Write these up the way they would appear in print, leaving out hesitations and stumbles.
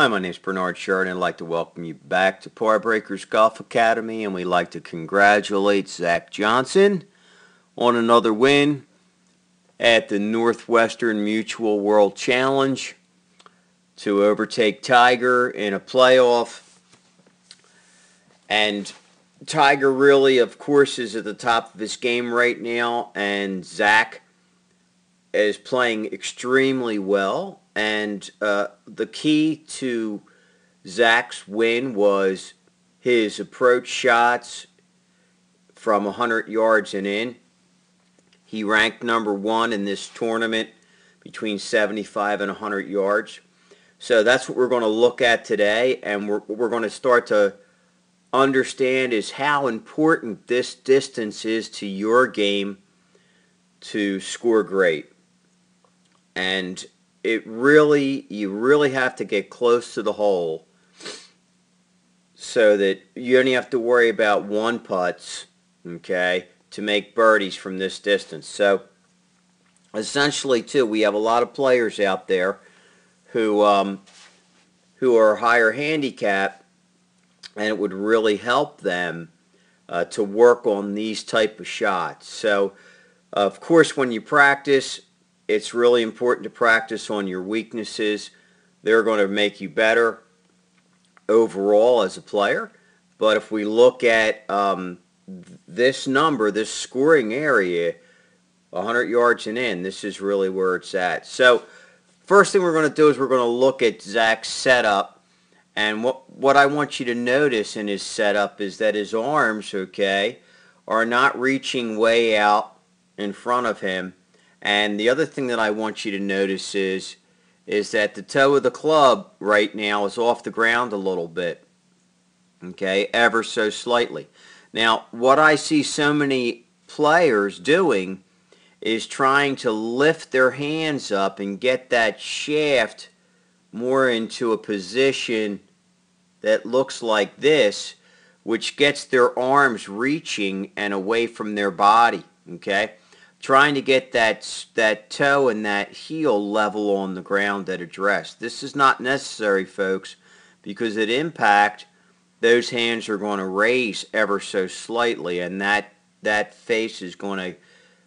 Hi, my name is Bernard Sheridan. I'd like to welcome you back to Par Breakers Golf Academy, and we'd like to congratulate Zach Johnson on another win at the Northwestern Mutual World Challenge to overtake Tiger in a playoff. And Tiger really, of course, is at the top of his game right now, and Zach is playing extremely well. And the key to Zach's win was his approach shots from 100 yards and in. He ranked number one in this tournament between 75 and 100 yards. So that's what we're going to look at today, and we're going to start to understand is how important this distance is to your game to score great. And you really have to get close to the hole so that you only have to worry about one putts, okay, to make birdies from this distance. So essentially, too, we have a lot of players out there who are higher handicap, and it would really help them to work on these type of shots. So, of course, when you practice, it's really important to practice on your weaknesses. They're going to make you better overall as a player. But if we look at this number, this scoring area, 100 yards and in, this is really where it's at. So first thing we're going to do is we're going to look at Zach's setup. And what I want you to notice in his setup is that his arms, okay, are not reaching way out in front of him. And the other thing that I want you to notice is that the toe of the club right now is off the ground a little bit, okay, ever so slightly. Now, what I see so many players doing is trying to lift their hands up and get that shaft more into a position that looks like this, which gets their arms reaching and away from their body, okay? Trying to get that toe and that heel level on the ground at address. This is not necessary, folks, because at impact, those hands are going to raise ever so slightly, and that face is going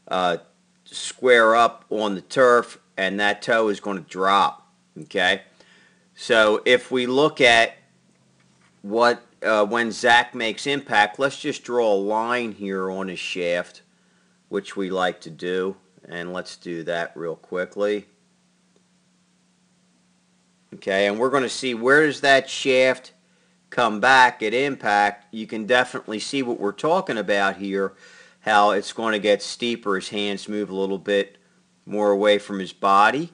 to square up on the turf, and that toe is going to drop, okay? So if we look at what when Zach makes impact, let's just draw a line here on his shaft, which we like to do, and let's do that real quickly. Okay, and we're going to see where does that shaft come back at impact. You can definitely see what we're talking about here, how it's going to get steeper. His hands move a little bit more away from his body,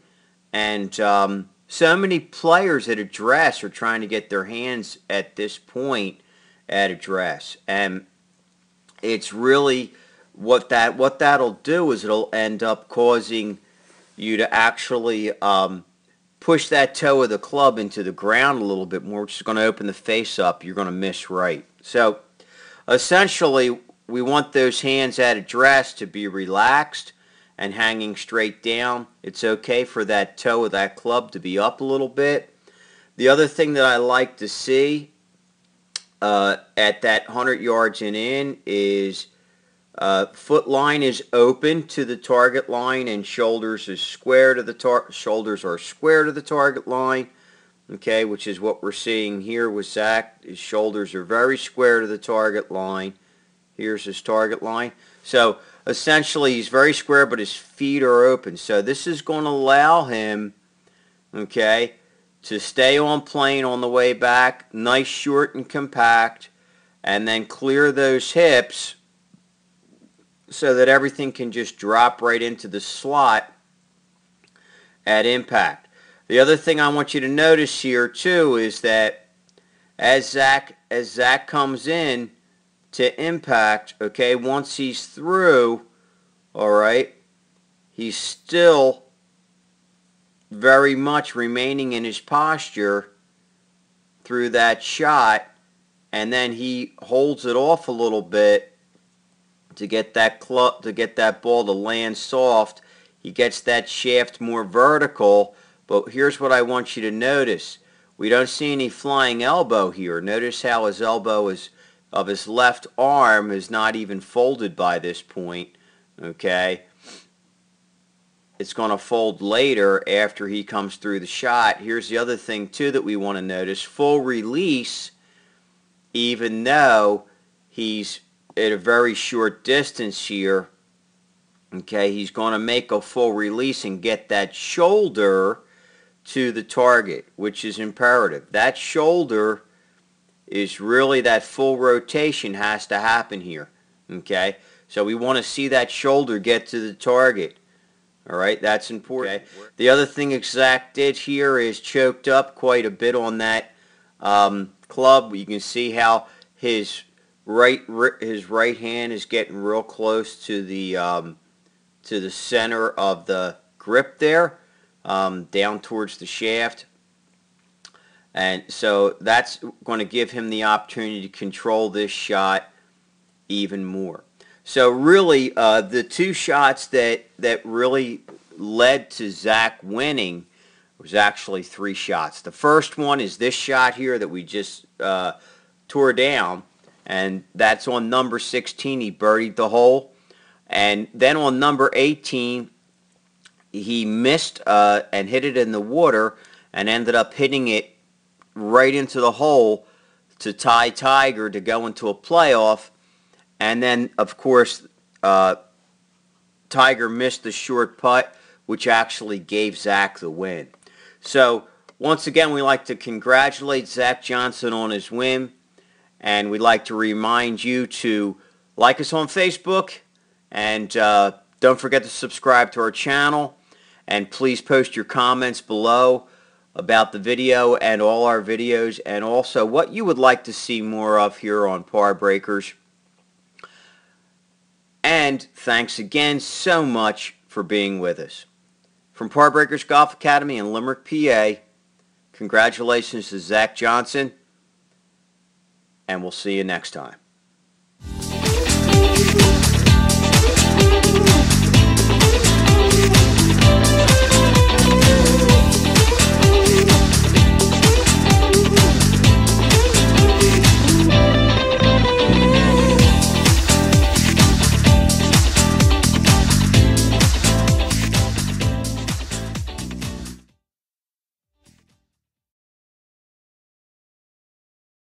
and so many players at address are trying to get their hands at this point at address, and it's really what that'll do is it'll end up causing you to actually push that toe of the club into the ground a little bit more, which is going to open the face up. You're going to miss right. So essentially, we want those hands at address to be relaxed and hanging straight down. It's okay for that toe of that club to be up a little bit. The other thing that I like to see at that 100 yards and in is foot line is open to the target line, and shoulders is square to the shoulders are square to the target line. Okay, which is what we're seeing here with Zach. His shoulders are very square to the target line. Here's his target line. So essentially, he's very square, but his feet are open. So this is going to allow him, okay, to stay on plane on the way back, nice, short, and compact, and then clear those hips so that everything can just drop right into the slot at impact. The other thing I want you to notice here too is that as Zach comes in to impact, okay, once he's through, all right, he's still very much remaining in his posture through that shot, and then he holds it off a little bit to get that ball to land soft. He gets that shaft more vertical, but here's what I want you to notice. We don't see any flying elbow here. Notice how his elbow of his left arm is not even folded by this point. Okay. It's going to fold later after he comes through the shot. Here's the other thing too that we want to notice. Full release, even though he's at a very short distance here, okay, he's going to make a full release and get that shoulder to the target, which is imperative. That shoulder is really, that full rotation has to happen here. Okay, so we want to see that shoulder get to the target. All right, that's important. Okay. The other thing Zach did here is choked up quite a bit on that club. You can see how his right hand is getting real close to the center of the grip there, down towards the shaft. And so that's going to give him the opportunity to control this shot even more. So really, the two shots that really led to Zach winning was actually three shots. The first one is this shot here that we just tore down, and that's on number 16. He birdied the hole. And then on number 18, he missed and hit it in the water and ended up hitting it right into the hole to tie Tiger to go into a playoff. And then, of course, Tiger missed the short putt, which actually gave Zach the win. So, once again, we'd like to congratulate Zach Johnson on his win. And we'd like to remind you to like us on Facebook. And don't forget to subscribe to our channel. And please post your comments below about the video and all our videos. And also what you would like to see more of here on Par Breakers. And thanks again so much for being with us. From Par Breakers Golf Academy in Limerick, PA, congratulations to Zach Johnson, and we'll see you next time.